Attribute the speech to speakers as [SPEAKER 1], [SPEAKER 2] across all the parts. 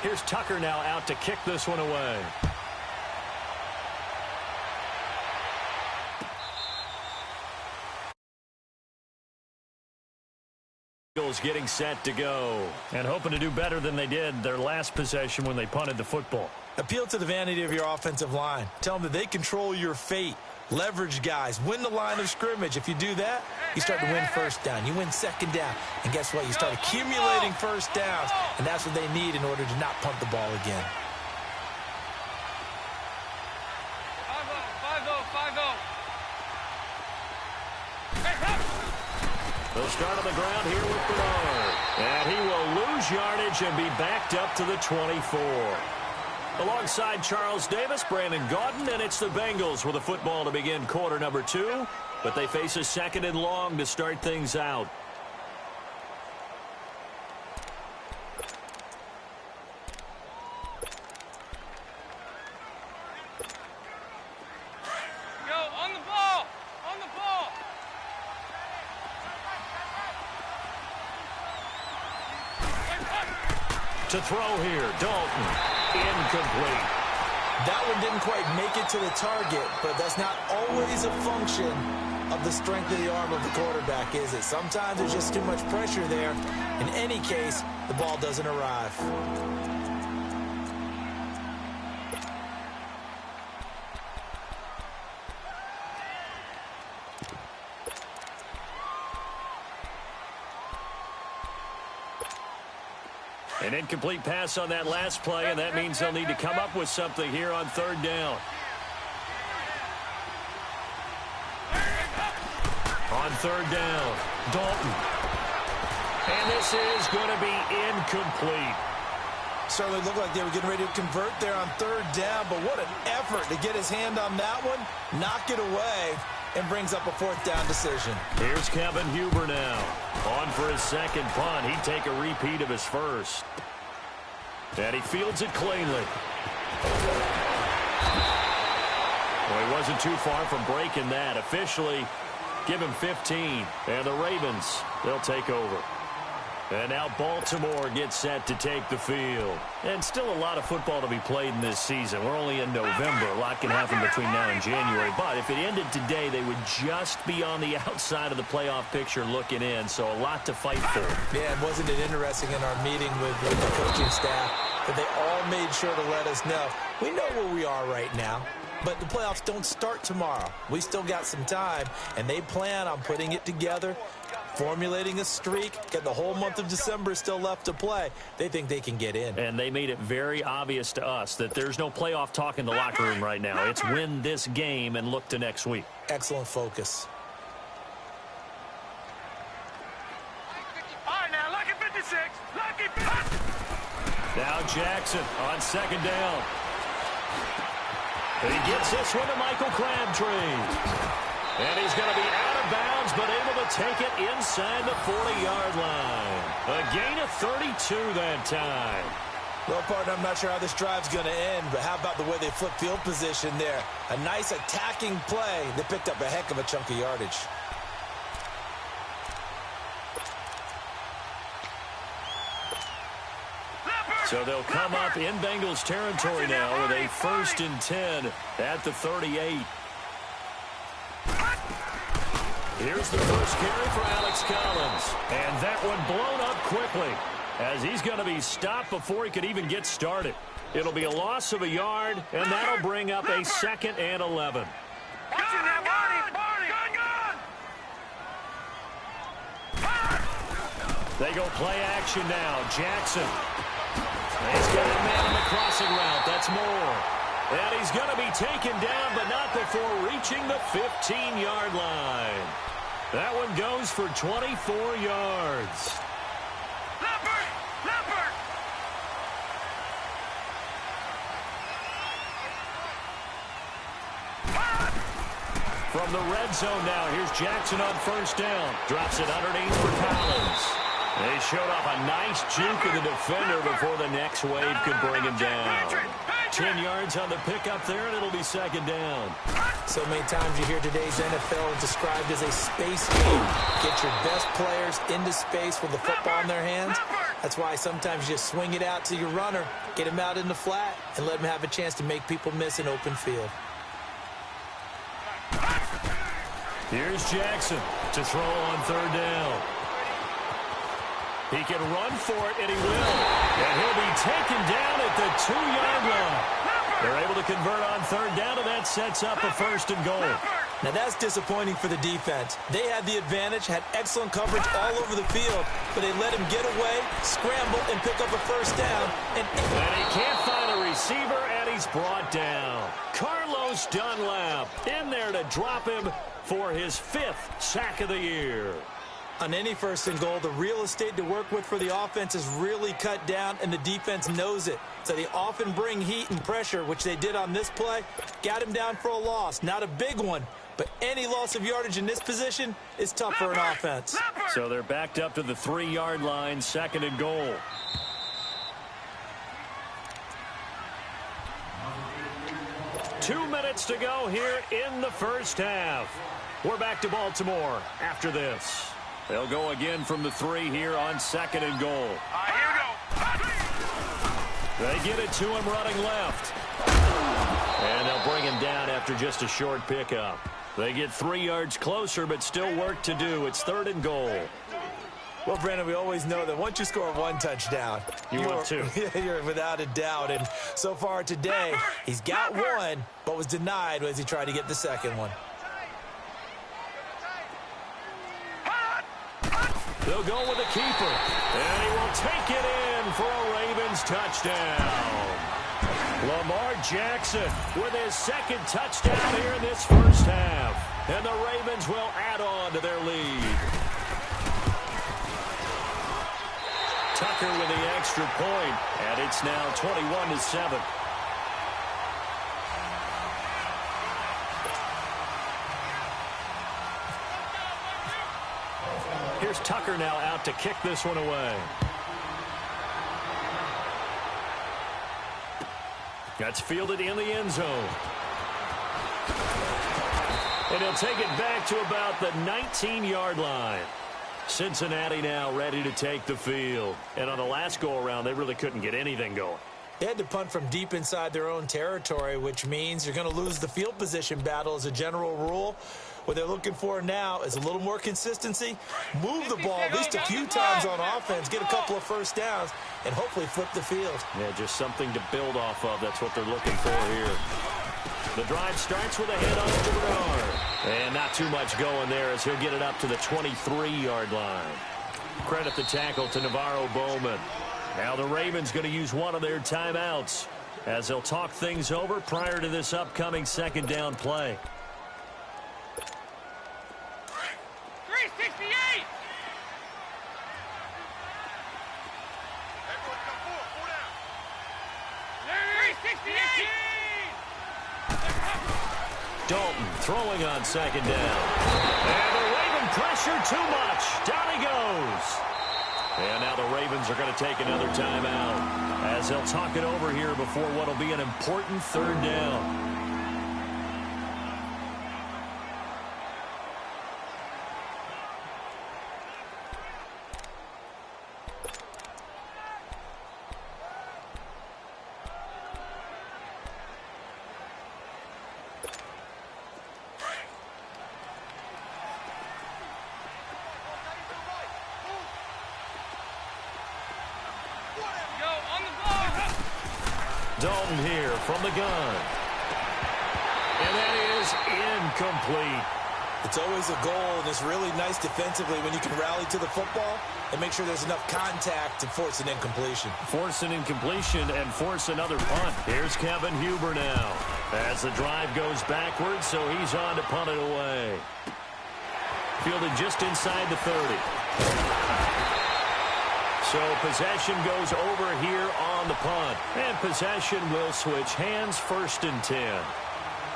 [SPEAKER 1] Here's Tucker now out to kick this one away. Eagles getting set to go. And hoping to do better than they did their last possession when they punted the football.
[SPEAKER 2] Appeal to the vanity of your offensive line. Tell them that they control your fate. Leverage guys. Win the line of scrimmage. If you do that, you start to win first down. You win second down. And guess what? You start accumulating first downs. And that's what they need in order to not punt the ball again.
[SPEAKER 1] 5-0. They'll start on the ground here with Bernard. And he will lose yardage and be backed up to the 24. Alongside Charles Davis, Brandon Gaudin, and it's the Bengals with a football to begin quarter number 2. But they face a 2nd and long to start things out. To throw here, Dalton, incomplete.
[SPEAKER 2] That one didn't quite make it to the target, but that's not always a function of the strength of the arm of the quarterback, is it? Sometimes there's just too much pressure there. In any case, the ball doesn't arrive.
[SPEAKER 1] An incomplete pass on that last play, and that means they'll need to come up with something here on 3rd down. On 3rd down, Dalton. And this is going to be incomplete.
[SPEAKER 2] Certainly looked like they were getting ready to convert there on 3rd down, but what an effort to get his hand on that one, knock it away, and brings up a 4th down decision.
[SPEAKER 1] Here's Kevin Huber now. On for his 2nd punt. He'd take a repeat of his 1st. And he fields it cleanly. Well, he wasn't too far from breaking that. Officially, give him 15. And the Ravens, they'll take over. And now Baltimore gets set to take the field. And still a lot of football to be played in this season. We're only in November. A lot can happen between now and January. But if it ended today, they would just be on the outside of the playoff picture looking in. So a lot to fight for.
[SPEAKER 2] Yeah, and wasn't it interesting in our meeting with the coaching staff that they all made sure to let us know, we know where we are right now. But the playoffs don't start tomorrow. We still got some time, and they plan on putting it together, formulating a streak, get the whole month of December still left to play. They think they can get in.
[SPEAKER 1] And they made it very obvious to us that there's no playoff talk in the locker room right now. It's win this game and look to next week.
[SPEAKER 2] Excellent focus.
[SPEAKER 3] All right, now, lucky 56. Lucky 56.
[SPEAKER 1] Now Jackson on 2nd down. And he gets this one to Michael Crabtree. And he's going to be out of bounds, but able to take it inside the 40-yard line. A gain of 32 that time.
[SPEAKER 2] Well, partner, I'm not sure how this drive's going to end, but how about the way they flip field position there? A nice attacking play. They picked up a heck of a chunk of yardage.
[SPEAKER 1] So they'll come up in Bengals territory now with a 1st and 10 at the 38. Here's the first carry for Alex Collins. And that one blown up quickly as he's going to be stopped before he could even get started. It'll be a loss of a yard, and that'll bring up a 2nd and 11. They go play action now. Jackson. He's got a man on the crossing route. That's Moore. And he's going to be taken down, but not before reaching the 15-yard line. That one goes for 24 yards. Leopard! From the red zone now, here's Jackson on 1st down. Drops it underneath for Collins. They showed off a nice juke of the defender before the next wave could bring him down. 10 yards on the pickup there, and it'll be 2nd down.
[SPEAKER 2] So many times you hear today's NFL described as a space game. Get your best players into space with the football in their hands. That's why sometimes you just swing it out to your runner, get him out in the flat, and let him have a chance to make people miss an open field.
[SPEAKER 1] Here's Jackson to throw on third down. He can run for it, and he will. And he'll be taken down at the 2-yard line. They're able to convert on third down, and that sets up a first and goal.
[SPEAKER 2] Now that's disappointing for the defense. They had the advantage, had excellent coverage all over the field, but they let him get away, scramble, and pick up a first down. And
[SPEAKER 1] he can't find a receiver, and he's brought down. Carlos Dunlap in there to drop him for his 5th sack of the year.
[SPEAKER 2] On any first and goal, the real estate to work with for the offense is really cut down, and the defense knows it. So they often bring heat and pressure, which they did on this play. Got him down for a loss. Not a big one, but any loss of yardage in this position is tough for an offense.
[SPEAKER 1] So they're backed up to the 3-yard line, second and goal. Two minutes to go here in the first half. We're back to Baltimore after this. They'll go again from the 3 here on second and goal.
[SPEAKER 3] Here we go.
[SPEAKER 1] They get it to him running left. And they'll bring him down after just a short pickup. They get 3 yards closer, but still work to do. It's third and goal.
[SPEAKER 2] Well, Brandon, we always know that once you score 1 touchdown,
[SPEAKER 1] you're 2.
[SPEAKER 2] You're without a doubt. And so far today, he's got 1, but was denied as he tried to get the second one.
[SPEAKER 1] They'll go with the keeper, and he will take it in for a Ravens touchdown. Lamar Jackson with his 2nd touchdown here in this first half, and the Ravens will add on to their lead. Tucker with the extra point, and it's now 21-7. Here's Tucker now out to kick this one away. That's fielded in the end zone. And he'll take it back to about the 19-yard line. Cincinnati now ready to take the field. And on the last go-around, they really couldn't get anything going.
[SPEAKER 2] They had to punt from deep inside their own territory, which means you're going to lose the field position battle as a general rule. What they're looking for now is a little more consistency, move the ball at least a few times on offense, get a couple of first downs, and hopefully flip the field.
[SPEAKER 1] Yeah, just something to build off of. That's what they're looking for here. The drive starts with a hit on Bernard. And not too much going there as he'll get it up to the 23-yard line. Credit the tackle to Navarro Bowman. Now the Ravens going to use one of their timeouts as they'll talk things over prior to this upcoming second down play.
[SPEAKER 3] 368. Everyone come forward. 4 down. 368.
[SPEAKER 1] Dalton throwing on second down. And the Raven pressure too much. Down he goes. And now the Ravens are going to take another timeout as they'll talk it over here before what will be an important third down. Dalton here from the gun. And that is incomplete.
[SPEAKER 2] It's always a goal, and it's really nice defensively when you can rally to the football and make sure there's enough contact to force an incompletion.
[SPEAKER 1] Force an incompletion and force another punt. Here's Kevin Huber now as the drive goes backwards, so he's on to punt it away. Fielded just inside the 30. So possession goes over here on the punt. And possession will switch hands, 1st and 10.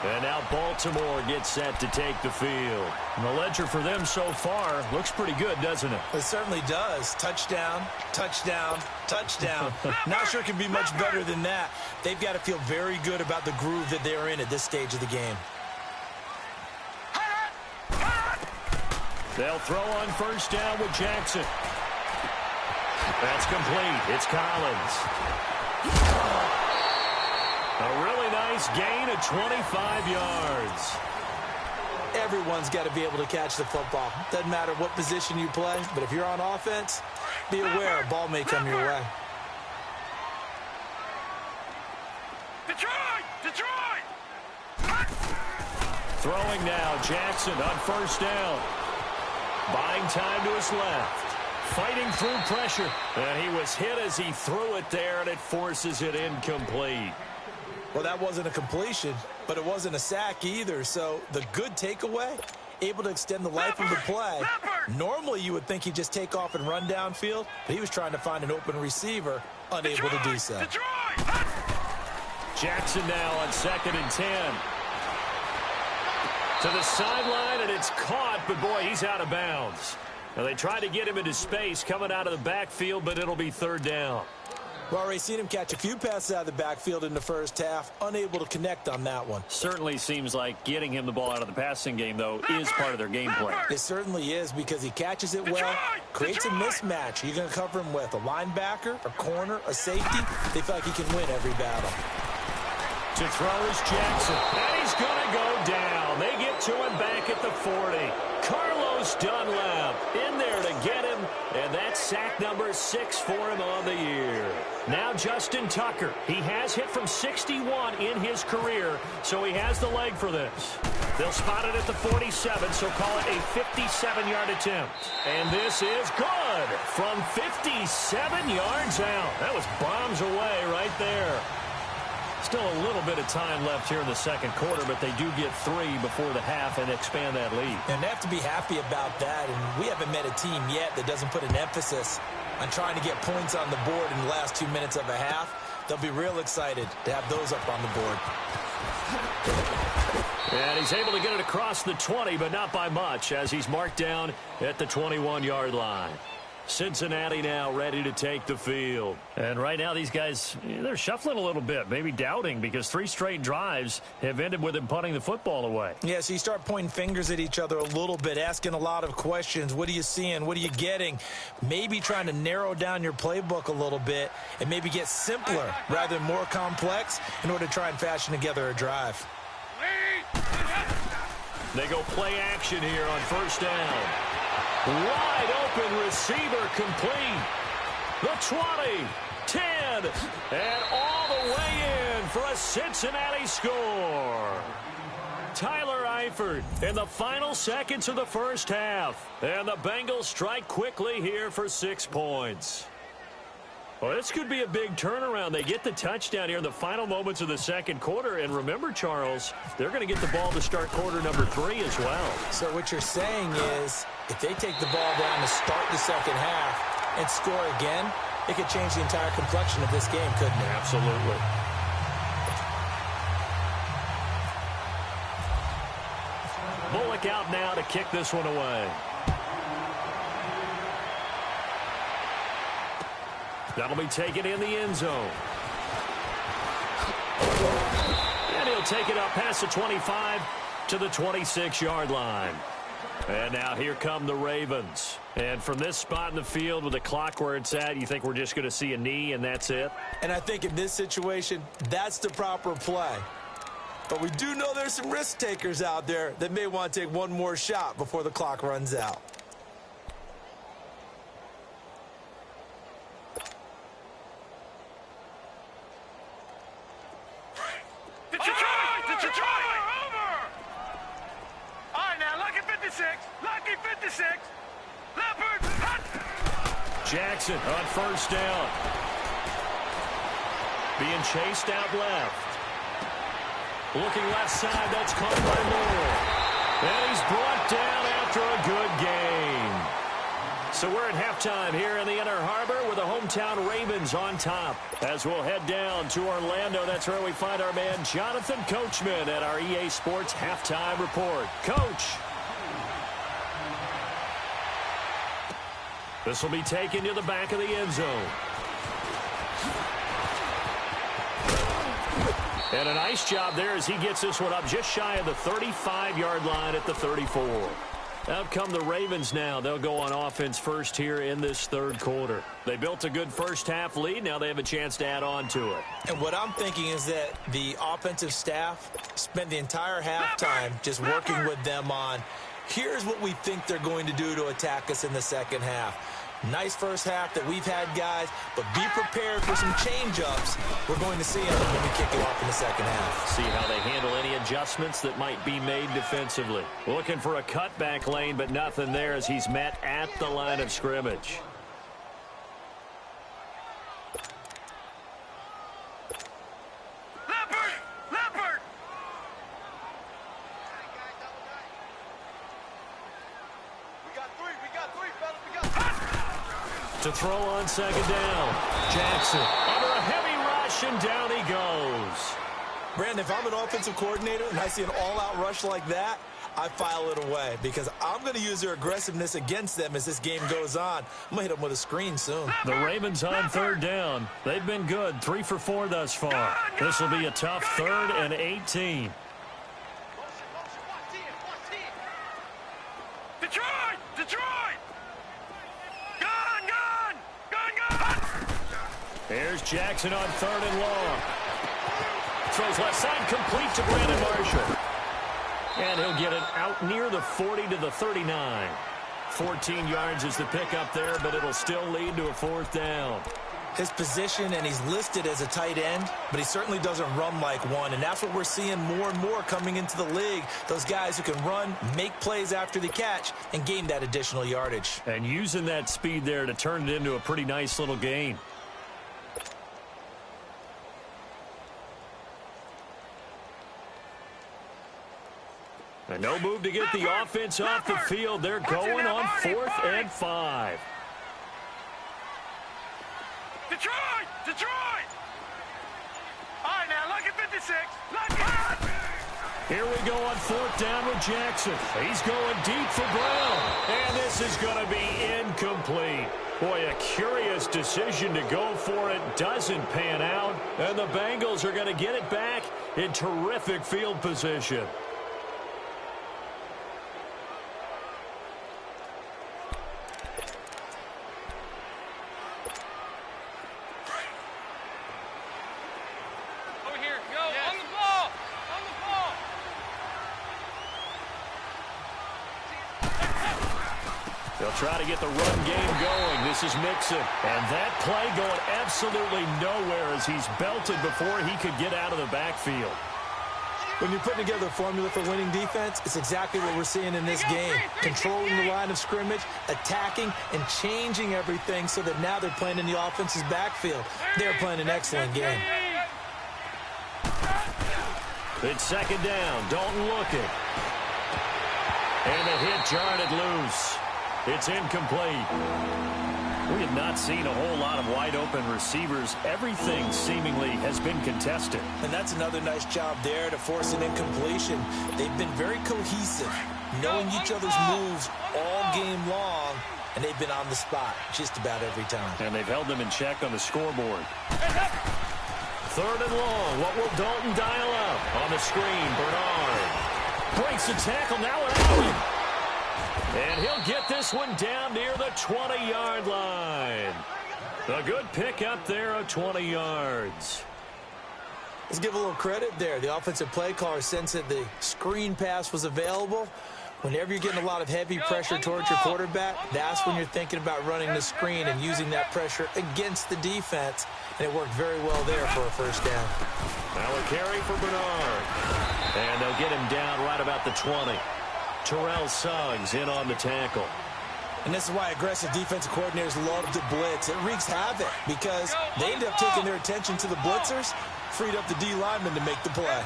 [SPEAKER 1] And now Baltimore gets set to take the field. And the ledger for them so far looks pretty good, doesn't it?
[SPEAKER 2] It certainly does. Touchdown, touchdown, touchdown. Not sure it can be much better than that. They've got to feel very good about the groove that they're in at this stage of the game.
[SPEAKER 1] They'll throw on first down with Jackson. That's complete. It's Collins. A really nice gain of 25 yards.
[SPEAKER 2] Everyone's got to be able to catch the football. Doesn't matter what position you play, but if you're on offense, be aware a ball may come your way.
[SPEAKER 3] Detroit!
[SPEAKER 1] Throwing now, Jackson on first down. Buying time to his left. Fighting through pressure. And he was hit as he threw it there, and it forces it incomplete.
[SPEAKER 2] Well, that wasn't a completion, but it wasn't a sack either. So the good takeaway, able to extend the life of the play. Normally you would think he'd just take off and run downfield, but he was trying to find an open receiver, unable to do so.
[SPEAKER 1] Jackson now on 2nd and 10. To the sideline, and it's caught, but boy, he's out of bounds. Now, they tried to get him into space coming out of the backfield, but it'll be 3rd down.
[SPEAKER 2] Well, already seen him catch a few passes out of the backfield in the first half, unable to connect on that one.
[SPEAKER 4] Certainly seems like getting him the ball out of the passing game, though, is part of their game plan.
[SPEAKER 2] It certainly is, because he catches it well, creates a mismatch. You're going to cover him with a linebacker, a corner, a safety. They feel like he can win every battle.
[SPEAKER 1] To throw is Jackson, and he's going to go down. They get to him back at the 40. Carlos Dunlap in there to get him, and that's sack number 6 for him on the year. Now Justin Tucker. He has hit from 61 in his career, so he has the leg for this. They'll spot it at the 47, so call it a 57-yard attempt. And this is good from 57 yards out. That was bombs away right there. Still a little bit of time left here in the second quarter, but they do get 3 before the half and expand that lead.
[SPEAKER 2] And they have to be happy about that, and we haven't met a team yet that doesn't put an emphasis on trying to get points on the board in the last 2 minutes of a half. They'll be real excited to have those up on the board.
[SPEAKER 1] And he's able to get it across the 20, but not by much, as he's marked down at the 21-yard line. Cincinnati now ready to take the field.
[SPEAKER 4] And right now these guys, they're shuffling a little bit, maybe doubting, because 3 straight drives have ended with him punting the football away.
[SPEAKER 2] Yeah, so you start pointing fingers at each other a little bit, asking a lot of questions. What are you seeing? What are you getting? Maybe trying to narrow down your playbook a little bit and maybe get simpler rather than more complex in order to try and fashion together a drive.
[SPEAKER 1] They go play action here on first down. Wide open receiver complete. The 20, 10, and all the way in for a Cincinnati score. Tyler Eifert in the final seconds of the first half. And the Bengals strike quickly here for 6 points. Well, this could be a big turnaround. They get the touchdown here in the final moments of the second quarter. And remember, Charles, they're going to get the ball to start quarter number 3 as well.
[SPEAKER 2] So what you're saying is, if they take the ball down to start the second half and score again, it could change the entire complexion of this game, couldn't it?
[SPEAKER 1] Absolutely. Bullock out now to kick this one away. That'll be taken in the end zone. And he'll take it up past the 25 to the 26-yard line. And now here come the Ravens. And from this spot in the field with the clock where it's at, you think we're just going to see a knee and that's it?
[SPEAKER 2] And I think in this situation, that's the proper play. But we do know there's some risk takers out there that may want to take one more shot before the clock runs out.
[SPEAKER 1] Jackson on first down. Being chased out left. Looking left side, that's caught by Moore. And he's brought down after a good game. So we're at halftime here in the Inner Harbor with the hometown Ravens on top. As we'll head down to Orlando, that's where we find our man Jonathan Coachman at our EA Sports Halftime Report. Coach. This will be taken to the back of the end zone. And a nice job there as he gets this one up just shy of the 35-yard line at the 34. Out come the Ravens now. They'll go on offense first here in this third quarter. They built a good first-half lead. Now they have a chance to add on to it.
[SPEAKER 2] And what I'm thinking is that the offensive staff spent the entire halftime just working with them on, here's what we think they're going to do to attack us in the second half. Nice first half that we've had, guys, but be prepared for some change-ups. We're going to see them when we kick it off in the second half.
[SPEAKER 1] See how they handle any adjustments that might be made defensively. Looking for a cutback lane, but nothing there as he's met at the line of scrimmage.
[SPEAKER 3] Leopard! We got three, fellas. We got three.
[SPEAKER 1] To throw on second down. Jackson under a heavy rush, and down he goes.
[SPEAKER 2] Brandon, if I'm an offensive coordinator and I see an all-out rush like that, I file it away because I'm going to use their aggressiveness against them as this game goes on. I'm going to hit them with a screen soon.
[SPEAKER 1] The Ravens on third down. They've been good, 3 for 4 thus far. This will be a tough 3rd and 18.
[SPEAKER 3] Detroit!
[SPEAKER 1] Here's Jackson on 3rd and long. Throws left side, complete to Brandon Marshall. And he'll get it out near the 40 to the 39. 14 yards is the pickup there, but it'll still lead to a 4th down.
[SPEAKER 2] His position, and he's listed as a tight end, but he certainly doesn't run like one, and that's what we're seeing more and more coming into the league. Those guys who can run, make plays after the catch, and gain that additional yardage.
[SPEAKER 1] And using that speed there to turn it into a pretty nice little gain. And no move to get the offense off the field. They're going on 4th and 5.
[SPEAKER 3] Detroit! All right, now, lucky 56. Lucky.
[SPEAKER 1] Here we go on 4th down with Jackson. He's going deep for Brown. And this is going to be incomplete. Boy, a curious decision to go for it. Doesn't pan out. And the Bengals are going to get it back in terrific field position. They'll try to get the run game going. This is Mixon. And that play going absolutely nowhere as he's belted before he could get out of the backfield.
[SPEAKER 2] When you're putting together a formula for winning defense, it's exactly what we're seeing in this game. Controlling the line of scrimmage, attacking, and changing everything so that now they're playing in the offense's backfield. They're playing an excellent game.
[SPEAKER 1] It's second down. Dalton looking. And the hit jarred it loose. It's incomplete. We have not seen a whole lot of wide-open receivers. Everything seemingly has been contested.
[SPEAKER 2] And that's another nice job there to force an incompletion. They've been very cohesive, knowing each other's moves all game long, and they've been on the spot just about every time.
[SPEAKER 1] And they've held them in check on the scoreboard. 3rd and long. What will Dalton dial up? On the screen, Bernard breaks the tackle. Now an out. And he'll get this one down near the 20-yard line. A good pickup there of 20 yards.
[SPEAKER 2] Let's give a little credit there. The offensive play caller sensed that the screen pass was available. Whenever you're getting a lot of heavy pressure towards your quarterback, that's when you're thinking about running the screen and using that pressure against the defense. And it worked very well there for a first down.
[SPEAKER 1] Now a carry for Bernard. And they'll get him down right about the 20. Terrell Suggs in on the tackle.
[SPEAKER 2] And this is why aggressive defensive coordinators love to blitz. It wreaks havoc because they end up taking their attention to the blitzers, freed up the D lineman to make the play.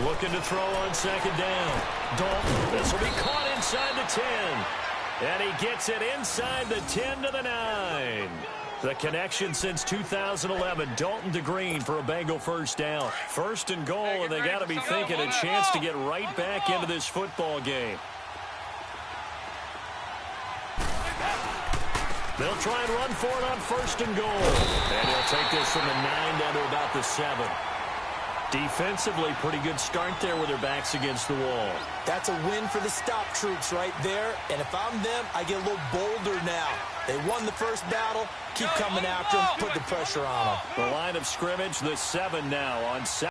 [SPEAKER 1] Looking to throw on second down. Dalton, this will be caught inside the 10. And he gets it inside the 10 to the 9. The connection since 2011, Dalton to Green for a Bengal first down. 1st and goal, and they got to be thinking a chance to get right back into this football game. They'll try and run for it on 1st and goal. And he'll take this from the 9 down to about the 7. Defensively, pretty good start there with their backs against the wall.
[SPEAKER 2] That's a win for the stop troops right there. And if I'm them, I get a little bolder now. They won the first battle. Keep coming after them. Put the pressure on them.
[SPEAKER 1] The line of scrimmage, the 7 now on 7.